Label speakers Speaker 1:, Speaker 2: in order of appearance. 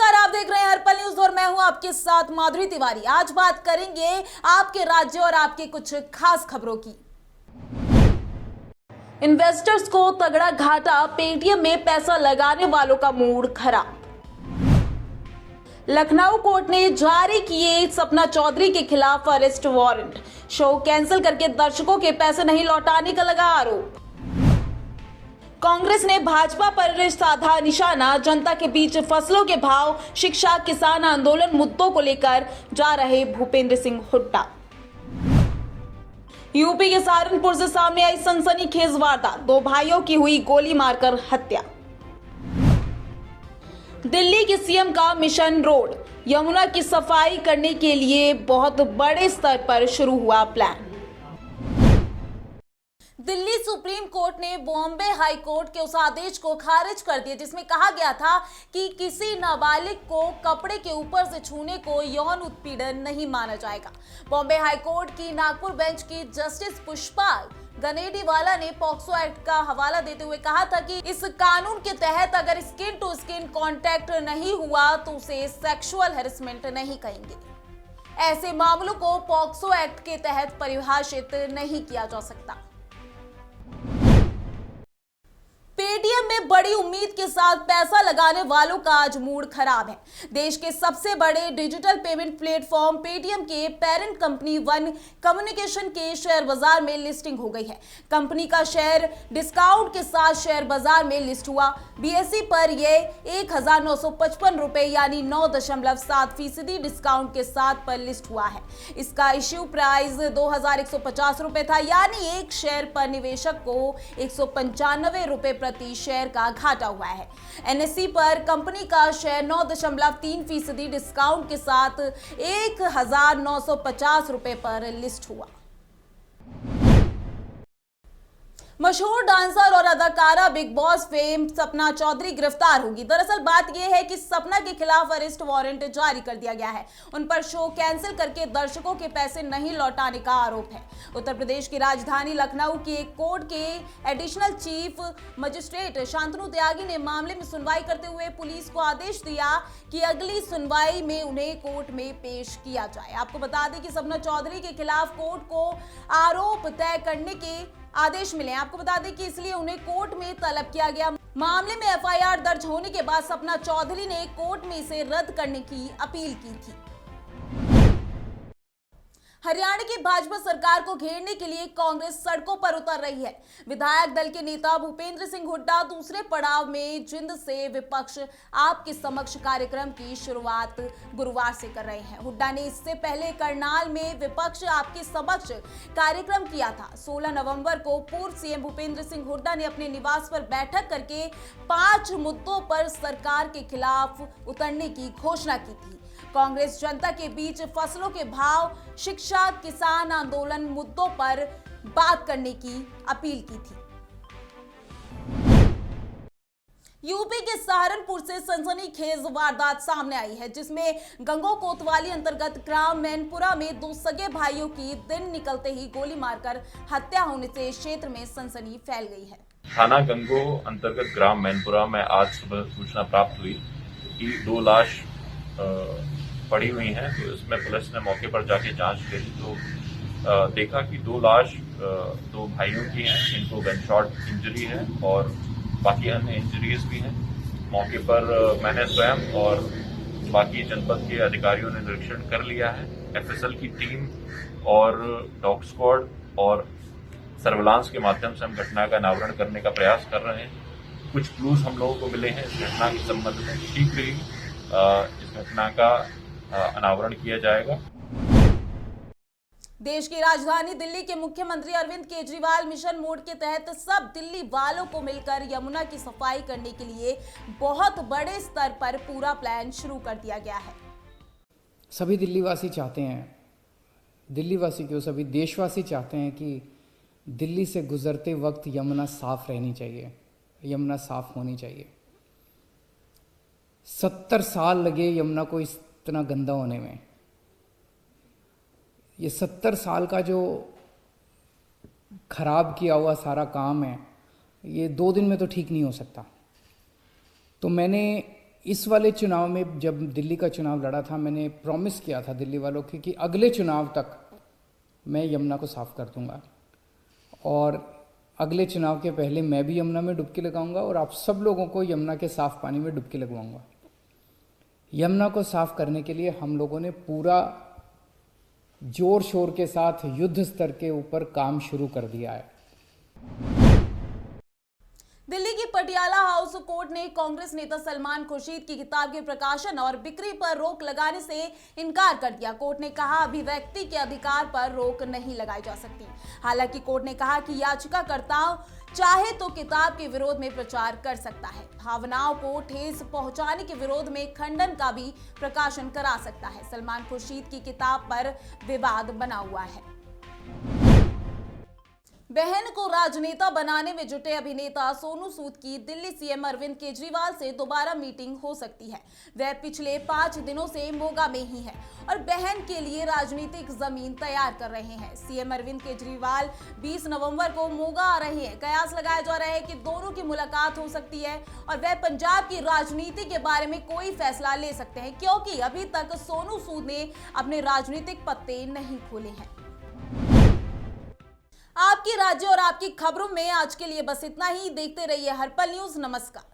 Speaker 1: नमस्कार, आप देख रहे हैं हर्पल न्यूज और मैं हूं आपके साथ माधुरी तिवारी। आज बात करेंगे आपके राज्य और आपके कुछ खास खबरों की। इन्वेस्टर्स को तगड़ा घाटा, पेटीएम में पैसा लगाने वालों का मूड खराब। लखनऊ कोर्ट ने जारी किए सपना चौधरी के खिलाफ अरेस्ट वारंट। शो कैंसिल करके दर्शकों के पैसे नहीं लौटाने का लगा आरोप। कांग्रेस ने भाजपा पर साधा निशाना, जनता के बीच फसलों के भाव, शिक्षा, किसान आंदोलन मुद्दों को लेकर जा रहे भूपेंद्र सिंह हुड्डा। यूपी के सहारनपुर से सामने आई सनसनीखेज वारदात, 2 भाइयों की हुई गोली मारकर हत्या। दिल्ली के सीएम का मिशन रोड, यमुना की सफाई करने के लिए बहुत बड़े स्तर पर शुरू हुआ प्लान। दिल्ली सुप्रीम कोर्ट ने बॉम्बे हाई कोर्ट के उस आदेश को खारिज कर दिया जिसमें कहा गया था कि किसी नाबालिग को कपड़े के ऊपर से छूने को यौन उत्पीड़न नहीं माना जाएगा। बॉम्बे हाई कोर्ट की नागपुर बेंच की जस्टिस पुष्पा गनेडीवाला ने पॉक्सो एक्ट का हवाला देते हुए कहा था कि इस कानून के तहत अगर स्किन टू स्किन कांटेक्ट नहीं हुआ तो उसे सेक्सुअल हैरेसमेंट नहीं कहेंगे। ऐसे मामलों को पॉक्सो एक्ट के तहत परिभाषित नहीं किया जा सकता। पेटीएम में बड़ी उम्मीद के साथ पैसा लगाने वालों का आज मूड खराब है। देश के सबसे बड़े डिजिटल पेमेंट प्लेटफॉर्म पेटीएम के पेरेंट कंपनी वन कम्युनिकेशन के शेयर बाजार में लिस्टिंग हो गई है। कंपनी का शेयर डिस्काउंट के साथ शेयर बाजार में लिस्ट हुआ। बीएसई पर यह 1955 रुपए यानी 9.7% डिस्काउंट के साथ पर लिस्ट हुआ है। इसका इश्यू प्राइस 2150 रुपए था, यानी एक शेयर पर निवेशक को 195 रुपए प्रति शेयर का घाटा हुआ है। एनएसई पर कंपनी का शेयर 9.3% डिस्काउंट के साथ 1950 रुपए पर लिस्ट हुआ। मशहूर डांसर और अदाकारा big boss fame Sapna Chaudhary गिरफ्तार होगी। दरअसल बात यह है कि सपना के खिलाफ अरेस्ट वारंट जारी कर दिया गया है। उन पर शो कैंसिल करके दर्शकों के पैसे नहीं लौटाने का आरोप है। उत्तर प्रदेश की राजधानी लखनऊ की एक कोर्ट के एडिशनल चीफ मजिस्ट्रेट शांतनु त्यागी ने मामले में सुनवाई करते हुए पुलिस को आदेश दिया कि अगली सुनवाई में उन्हें कोर्ट में पेश किया जाए। आपको बता दें कि सपना चौधरी के खिलाफ कोर्ट को आरोप तय करने के आदेश मिले। आपको बता दें कि इसलिए उन्हें कोर्ट में तलब किया गया। मामले में एफआईआर दर्ज होने के बाद सपना चौधरी ने कोर्ट में इसे रद्द करने की अपील की थी। हरियाणा की भाजपा सरकार को घेरने के लिए कांग्रेस सड़कों पर उतर रही है। विधायक दल के नेता भूपेंद्र सिंह हुड्डा दूसरे पड़ाव में जिंद से विपक्ष आपके समक्ष कार्यक्रम की शुरुआत गुरुवार से कर रहे हैं। हुड्डा ने इससे पहले करनाल में विपक्ष आपके समक्ष कार्यक्रम किया था। 16 नवंबर को पूर्व सीएम भूपेंद्र सिंह हुड्डा ने अपने निवास पर बैठक करके 5 मुद्दों पर सरकार के खिलाफ उतरने की घोषणा की थी। कांग्रेस जनता के बीच फसलों के भाव, शिक्षा, किसान आंदोलन मुद्दों पर बात करने की अपील की थी। यूपी के सहारनपुर से सनसनीखेज वारदात सामने आई है जिसमें गंगो कोतवाली अंतर्गत ग्राम मैनपुरा में 2 सगे भाइयों की दिन निकलते ही गोली मारकर हत्या होने से क्षेत्र में सनसनी फैल गई है।
Speaker 2: थाना गंगो अंतर्गत ग्राम मैनपुरा में आज सुबह सूचना प्राप्त हुई कि 2 लाश पड़ी हुई हैं। तो इसमें पुलिस ने मौके पर जाके जांच करी तो देखा कि 2 लाश 2 भाइयों की हैं, इनको गनशॉट इंजरी है और बाकी अन्य इंजरीज भी हैं। मौके पर मैंने स्वयं और बाकी जनपद के अधिकारियों ने निरीक्षण कर लिया है। एफएसएल की टीम और डॉग स्क्वाड और सर्विलांस के माध्यम से हम घटना का अनावरण करने का प्रयास कर रहे हैं। कुछ क्लूज हम लोगों को मिले हैं इस घटना के संबंध में। शीघ्र ही इस घटना का अनावरण किया जाएगा।
Speaker 1: देश की राजधानी दिल्ली के मुख्यमंत्री अरविंद केजरीवाल मिशन मोड के तहत सब दिल्ली वालों को मिलकर यमुना की सफाई करने के लिए बहुत बड़े स्तर पर पूरा प्लान शुरू कर दिया गया है।
Speaker 3: सभी दिल्लीवासी चाहते हैं, दिल्लीवासी क्यों सभी देशवासी चाहते हैं कि दिल्ली से गुजरते वक्त यमुना साफ रहनी चाहिए, यमुना साफ होनी चाहिए। 70 साल लगे यमुना को इतना गंदा होने में। ये 70 साल का जो खराब किया हुआ सारा काम है, ये 2 दिन में तो ठीक नहीं हो सकता। तो मैंने इस वाले चुनाव में जब दिल्ली का चुनाव लड़ा था, मैंने प्रॉमिस किया था दिल्ली वालों की कि अगले चुनाव तक मैं यमुना को साफ़ कर दूंगा, और अगले चुनाव के पहले मैं भी यमुना में डुबकी लगाऊंगा और आप सब लोगों को यमुना के साफ़ पानी में डुबकी लगवाऊंगा। यमुना को साफ़ करने के लिए हम लोगों ने पूरा जोर शोर के साथ युद्ध स्तर के ऊपर काम शुरू कर दिया है।
Speaker 1: दिल्ली की पटियाला हाउस कोर्ट ने कांग्रेस नेता सलमान खुर्शीद की किताब के प्रकाशन और बिक्री पर रोक लगाने से इनकार कर दिया। कोर्ट ने कहा अभिव्यक्ति के अधिकार पर रोक नहीं लगाई जा सकती। हालांकि कोर्ट ने कहा कि याचिकाकर्ता चाहे तो किताब के विरोध में प्रचार कर सकता है, भावनाओं को ठेस पहुंचाने के विरोध में खंडन का भी प्रकाशन करा सकता है। सलमान खुर्शीद की किताब पर विवाद बना हुआ है। बहन को राजनेता बनाने में जुटे अभिनेता सोनू सूद की दिल्ली सीएम अरविंद केजरीवाल से दोबारा मीटिंग हो सकती है। वह पिछले 5 दिनों से मोगा में ही है और बहन के लिए राजनीतिक जमीन तैयार कर रहे हैं। सीएम अरविंद केजरीवाल 20 नवंबर को मोगा आ रहे हैं। कयास लगाया जा रहा है कि दोनों की मुलाकात हो सकती है और वह पंजाब की राजनीति के बारे में कोई फैसला ले सकते हैं, क्योंकि अभी तक सोनू सूद ने अपने राजनीतिक पत्ते नहीं खोले हैं। आपकी राज्य और आपकी खबरों में आज के लिए बस इतना ही। देखते रहिए हर पल न्यूज़। नमस्कार।